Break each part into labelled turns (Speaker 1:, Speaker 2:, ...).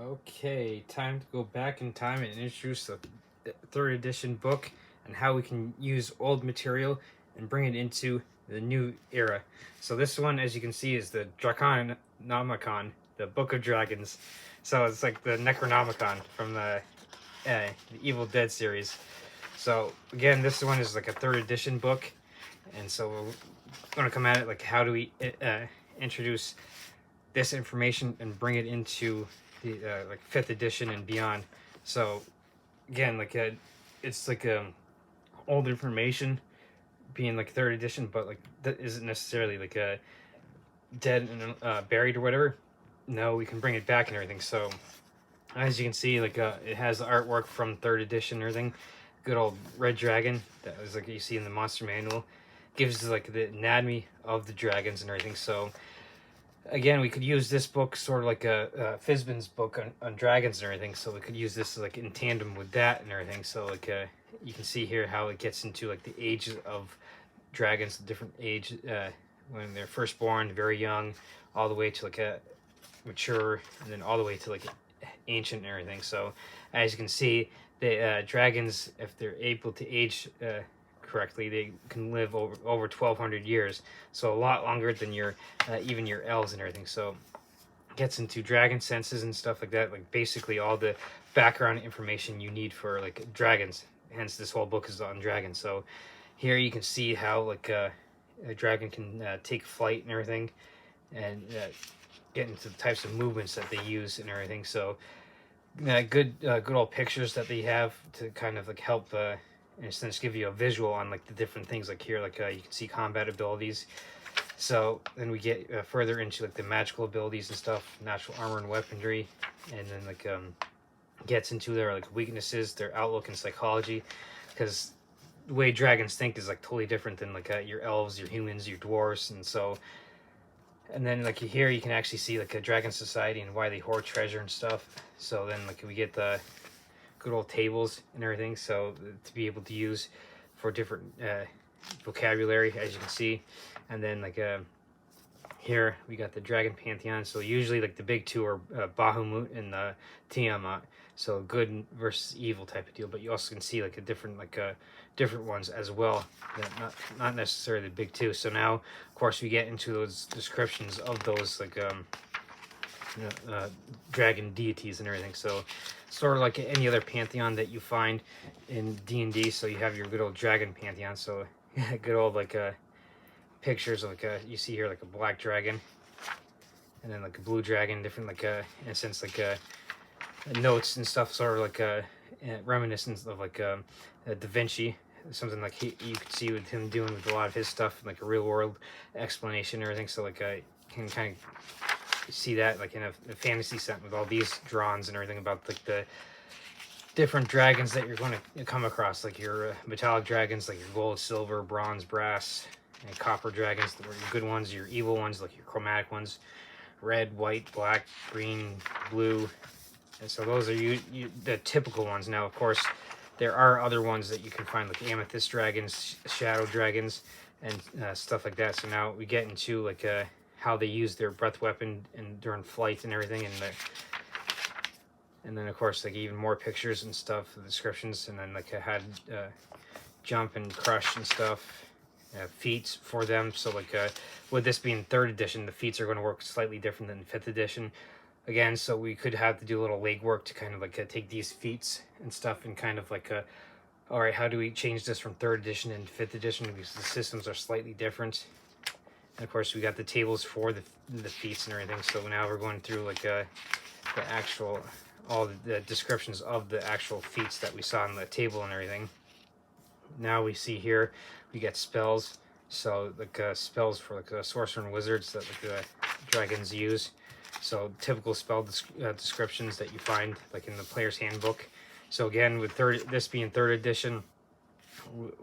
Speaker 1: Okay, time to go back in time and introduce the third edition book and how we can use old material and bring it into the new era. So this one, as you can see, is the Draconomicon, the Book of Dragons. So it's like the Necronomicon from the Evil Dead series. So again, this one is like a third edition book, and so we're going to come at it like how do we introduce this information and bring it into the like fifth edition and beyond. So again, it's like old information being like third edition, but like that isn't necessarily like dead and buried or whatever. No, we can bring it back and everything. So as you can see, it has the artwork from third edition and everything. Good old red dragon that was like you see in the monster manual. Gives like the anatomy of the dragons and everything. So again, we could use this book sort of like a Fizban's book on dragons and everything. So we could use this like in tandem with that and everything. So you can see here how it gets into like the ages of dragons, the different age when they're first born, very young, all the way to like a mature, and then all the way to like ancient and everything. So as you can see, the dragons, if they're able to age correctly, they can live over 1,200 years, so a lot longer than your even your elves and everything. So it gets into dragon senses and stuff like that, like basically all the background information you need for like dragons. Hence this whole book is on dragons. So here you can see how like a dragon can take flight and everything, and get into the types of movements that they use and everything. So good old pictures that they have to kind of like help in a sense give you a visual on like the different things. Like here, you can see combat abilities. So then we get further into like the magical abilities and stuff, natural armor and weaponry, and then gets into their like weaknesses, their outlook and psychology, because the way dragons think is like totally different than like your elves, your humans, your dwarves. And so and then like here you can actually see like a dragon society and why they hoard treasure and stuff. So then like we get the good old tables and everything, so to be able to use for different vocabulary, as you can see. And then here we got the dragon pantheon. So usually like the big two are Bahamut and Tiamat, so good versus evil type of deal. But you also can see like a different different ones as well, that not necessarily the big two. So now of course we get into those descriptions of those dragon deities and everything. So sort of like any other pantheon that you find in D&D. So you have your good old dragon pantheon. So good old pictures of you see here like a black dragon, and then like a blue dragon, different in a sense notes and stuff, sort of like reminiscence of Da Vinci, something like you could see with him doing with a lot of his stuff, like a real world explanation and everything. So I can kind of see that like in a fantasy set with all these drawings and everything about like the different dragons that you're going to come across, like your metallic dragons, like your gold, silver, bronze, brass, and copper dragons, your good ones, your evil ones, like your chromatic ones, red, white, black, green, blue. And so those are the typical ones. Now, of course, there are other ones that you can find, like amethyst dragons, shadow dragons, and stuff like that. So now we get into how they use their breath weapon and during flight and everything, and then of course like even more pictures and stuff, the descriptions, and then I had jump and crush and stuff, feats for them. So with this being third edition, the feats are going to work slightly different than fifth edition. Again, so we could have to do a little legwork to kind of take these feats and stuff and kind of all right, how do we change this from third edition and fifth edition, because the systems are slightly different. And of course we got the tables for the feats and everything. So now we're going through the actual all the descriptions of the actual feats that we saw on the table and everything. Now we see here we get spells. So spells for sorcerer and wizards that the dragons use. So typical spell descriptions that you find in the player's handbook. So again, with this being third edition,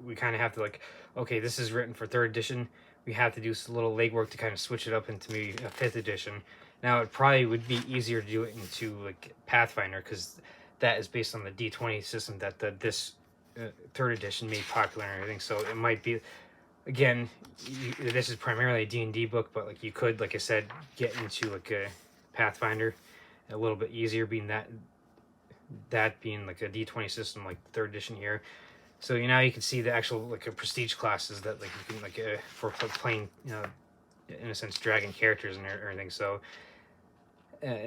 Speaker 1: we kind of have to okay, this is written for third edition. We have to do a little legwork to kind of switch it up into maybe a fifth edition. Now it probably would be easier to do it into Pathfinder, because that is based on the D20 system that this third edition made popular and everything. So it might be, again, this is primarily a D&D book, but you could, like I said, get into a Pathfinder a little bit easier, being that being like a D20 system, like 3rd edition here. So now you can see the actual like a prestige classes that like you can like for playing, you know, in a sense, dragon characters and everything. So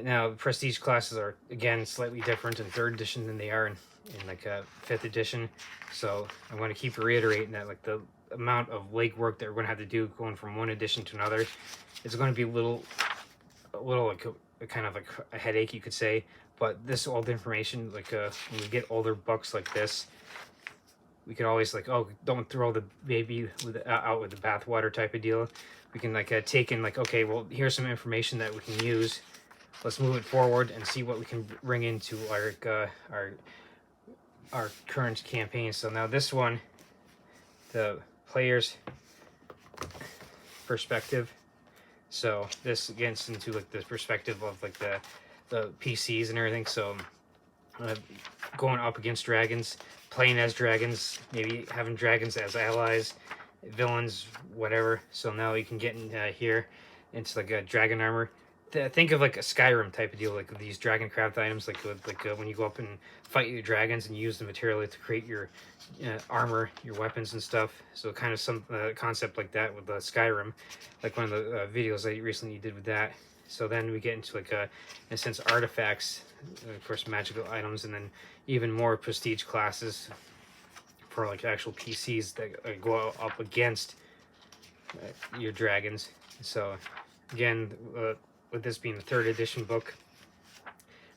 Speaker 1: now prestige classes are again slightly different in 3rd edition than they are in like 5th edition. So I'm going to keep reiterating that like the amount of legwork that we're going to have to do going from one edition to another is going to be a little like a kind of like a headache, you could say. But this old information, like when we get older books like this, we can always like, oh, don't throw the baby out with the bathwater type of deal. We can like take in like, okay, well, here's some information that we can use. Let's move it forward and see what we can bring into our current campaign. So now this one, the player's perspective. So this gets into like the perspective of like the PCs and everything. So going up against dragons, playing as dragons, maybe having dragons as allies, villains, whatever. So now you can get in here into like a dragon armor. Think of like a Skyrim type of deal, like these dragon craft items, like when you go up and fight your dragons and use the material to create your armor, your weapons and stuff. So kind of some concept like that with Skyrim, like one of the videos I recently did with that. So then we get into like in a sense, artifacts, of course, magical items, and then even more prestige classes for like actual PCs that go up against your dragons. So again, with this being the 3rd edition book,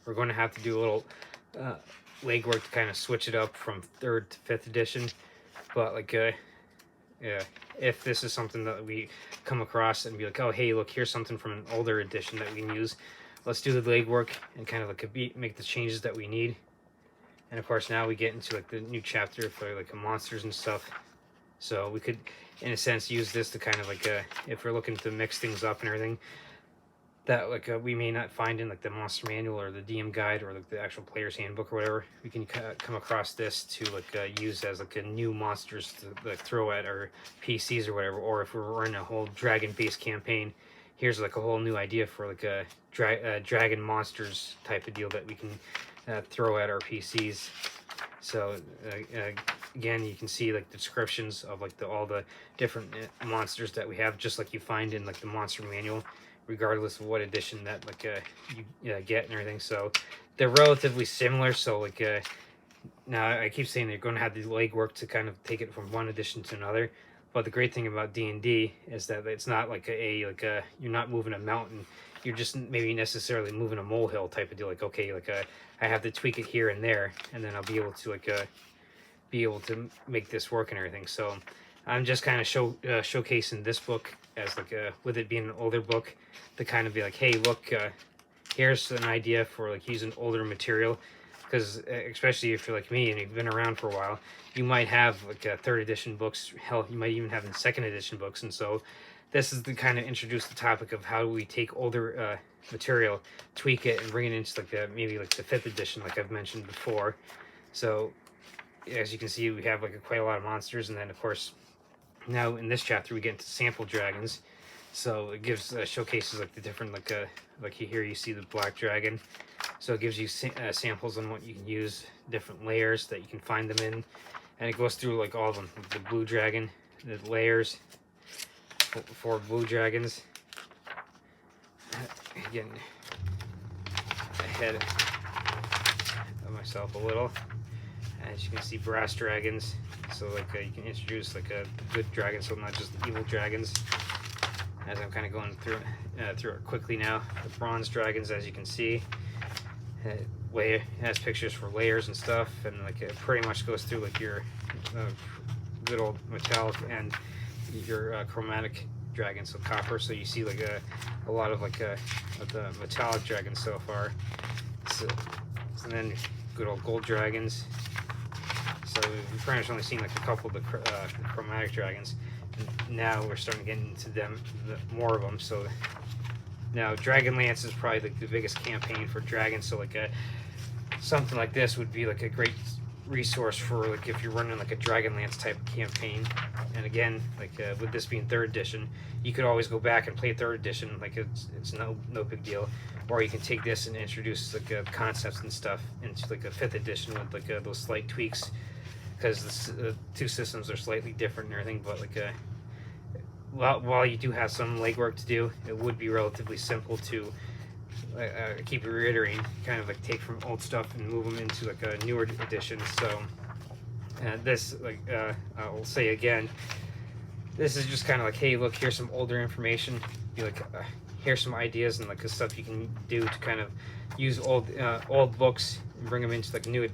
Speaker 1: we're going to have to do a little legwork to kind of switch it up from 3rd to 5th edition. But like, yeah, if this is something that we come across and be like, oh, hey, look, here's something from an older edition that we can use. Let's do the legwork and kind of like make the changes that we need. And of course, now we get into like the new chapter for like monsters and stuff. So we could, in a sense, use this to kind of like, if we're looking to mix things up and everything, that like we may not find in like the monster manual or the DM guide or like the actual player's handbook or whatever, we can come across this to like use as like a new monsters to like throw at our PCs or whatever. Or if we're running a whole dragon based campaign, here's like a whole new idea for like a dragon monsters type of deal that we can throw at our PCs. So again, you can see like the descriptions of like all the different monsters that we have, just like you find in like the monster manual, regardless of what edition that like you get and everything. So they're relatively similar. So like now I keep saying they're going to have the legwork to kind of take it from one edition to another. But the great thing about D&D is that it's not like you're not moving a mountain. You're just maybe necessarily moving a molehill type of deal. Like, okay, like I have to tweak it here and there, and then I'll be able to make this work and everything. So I'm just kind of showcasing this book as like with it being an older book, to kind of be like, hey, look, here's an idea for like using older material. Because especially if you're like me and you've been around for a while, you might have like 3rd edition books. Hell, you might even have 2nd edition books. And so this is to kind of introduce the topic of how we take older material, tweak it, and bring it into like maybe like the 5th edition, like I've mentioned before. So as you can see, we have like quite a lot of monsters, and then of course now in this chapter we get into sample dragons. So it gives showcases like the different like here you see the black dragon. So it gives you samples on what you can use, different layers that you can find them in, and it goes through like all of them. The blue dragon, the layers for blue dragons. Again, ahead of myself a little. As you can see, brass dragons. So like you can introduce like a good dragon, so not just evil dragons. As I'm kind of going through it quickly now, the bronze dragons, as you can see, it has pictures for layers and stuff, and like it pretty much goes through like your good old metallic and your chromatic dragon, so copper. So you see like a lot of like of the metallic dragons so far. So, and then good old gold dragons. So we've pretty much only seen like a couple of the chromatic dragons. And now we're starting to get into more of them. So now Dragonlance is probably like the biggest campaign for dragons. So like something like this would be like a great resource for like if you're running like a Dragonlance type of campaign. And again, like with this being 3rd edition, you could always go back and play 3rd edition. Like it's no big deal. Or you can take this and introduce like concepts and stuff into like a 5th edition with like those slight tweaks, because the 2 systems are slightly different and everything. But like while you do have some legwork to do, it would be relatively simple to keep reiterating, kind of like take from old stuff and move them into like a newer edition. So this, like I'll say again, this is just kind of like, hey, look, here's some older information. Be like, here's some ideas and like the stuff you can do to kind of use old books and bring them into like new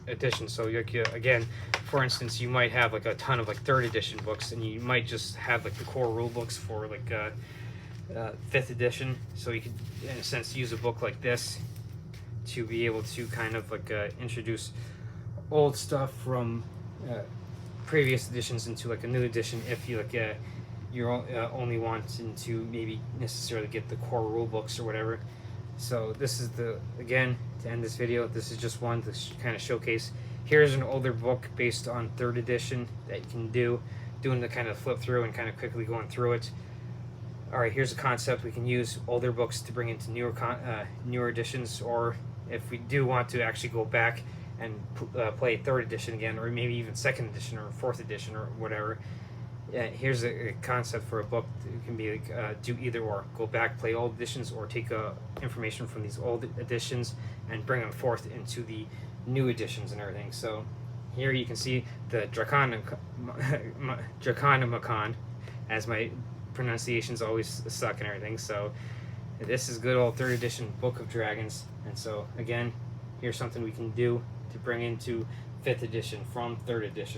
Speaker 1: edition. So like, again, for instance, you might have like a ton of like 3rd edition books, and you might just have like the core rule books for like 5th edition. So you could, in a sense, use a book like this to be able to kind of like introduce old stuff from previous editions into like a new edition, if you like you're only wanting to maybe necessarily get the core rule books or whatever. So this is again, to end this video, this is just one to kind of showcase, here's an older book based on 3rd edition that you can doing the kind of flip through and kind of quickly going through it. Alright, here's a concept we can use older books to bring into newer editions, or if we do want to actually go back and play 3rd edition again, or maybe even 2nd edition or 4th edition or whatever. Here's a concept for a book. It can be like, do either or. Go back, play old editions, or take information from these old editions and bring them forth into the new editions and everything. So here you can see the Draconomicon, as my pronunciations always suck and everything. So this is good old 3rd edition Book of Dragons. And so again, here's something we can do to bring into 5th edition from 3rd edition.